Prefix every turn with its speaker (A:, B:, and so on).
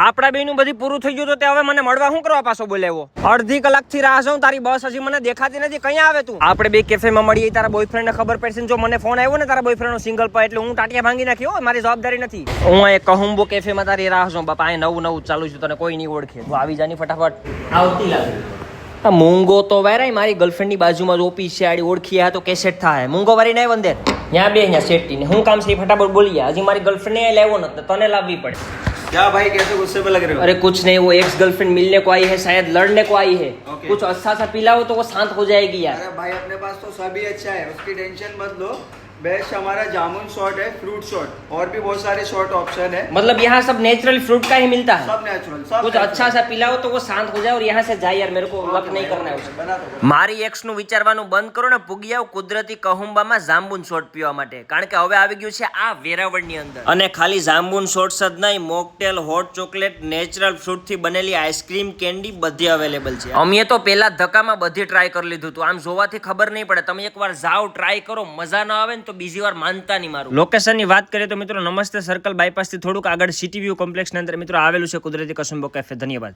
A: આપડા બેનું બધી પૂરું થઈ ગયું તો તે હવે મને મળવા શું કરવા પાછો બોલાવ્યો? અડધી કલાકથી રાહ જોઉં, તારી બસ હજી મને દેખાતી નથી. કઈ આવે તું? આપણે બે કેફેમાં મળીએ, તારા બોયફ્રેન્ડ ને ખબર પડશે ને જો મને ફોન આવ્યો ને તારા બોયફ્રેન્ડ નો સિંગલ પર, એટલે હું ટાટિયા ભાંગી નાખી. હો, મારી જવાબદારી નથી. હું એક કહુંબો કેફેમાં તારી રાહ જોઉં. બાપા આ નવું ચાલુ છે, તને કોઈ નહીં ઓળખે. તું આવી જાની ફટાફટ. આવતી લાગે. આ મૂંગો તો વેરાય મારી ગર્લફ્રેન્ડ ની બાજુમાં જ ઓફિસ છે, આડી ઓળખી આ તો કેસેટ થાય. મૂંગો વારી નહીં વંદે ત્યાં બે અહીંયા સેટી ને હું કામ છે ફટાફટ બોલી. હજી મારી ગર્લફ્રેન્ડ ને લાવ્યો નથી, તને લાવવી પડે.
B: क्या भाई कैसे गुस्से में लग रहे हो?
A: अरे कुछ नहीं, वो एक्स गर्लफ्रेंड मिलने को आई है, शायद लड़ने को आई है.
B: Okay.
A: कुछ अच्छा सा पिलाओ तो वो शांत हो जाएगी यार.
B: अरे भाई अपने पास तो सभी अच्छा है, उसकी टेंशन मत लो. बेस्ट हमारा जामुन शॉट है, फ्रूट शॉट और भी बहुत सारे शॉट ऑप्शन है.
A: मतलब यहाँ सब नेचुरल फ्रूट का ही मिलता है.
B: सब नेचुरल, सब
A: कुछ अच्छा सा पिलाओ तो वो शांत हो जाए और यहाँ से जाए यार. मेरे को वक्त नहीं करना है उसे.
B: बना दो.
A: મારી એક્સ નું વિચારવાનું બંધ કરો ને, પૂગી આવ કુદરતી કહુંબામાં જાંબુન શોટ પીવા માટે. કારણ કે હવે આવી ગયું છે આ વેરાવળની અંદર. અને ખાલી જાંબુન શોટ્સ જ નહીં, mocktail, hot chocolate, natural fruit થી બનેલી આઈસ્ક્રીમ, કેન્ડી બધી અવેલેબલ છે. અમે તો પેલા ધક્કામાં બધી ટ્રાય કરી લીધું હતું. આમ જોવાથી ખબર નહીં પડે, તમે એકવાર જાઓ ટ્રાય કરો, મજા ન આવે ને તો બીજી વાર માનતા નહીં. મારું લોકેશન ની વાત કરીએ તો મિત્રો નમસ્તે સર્કલ બાયપાસ થી થોડુંક આગળ સિટી વ્યૂ કોમ્પ્લેક્સ ની અંદર મિત્રો આવેલું છે કુદરતી કસુંબો કેફે. ધન્યવાદ.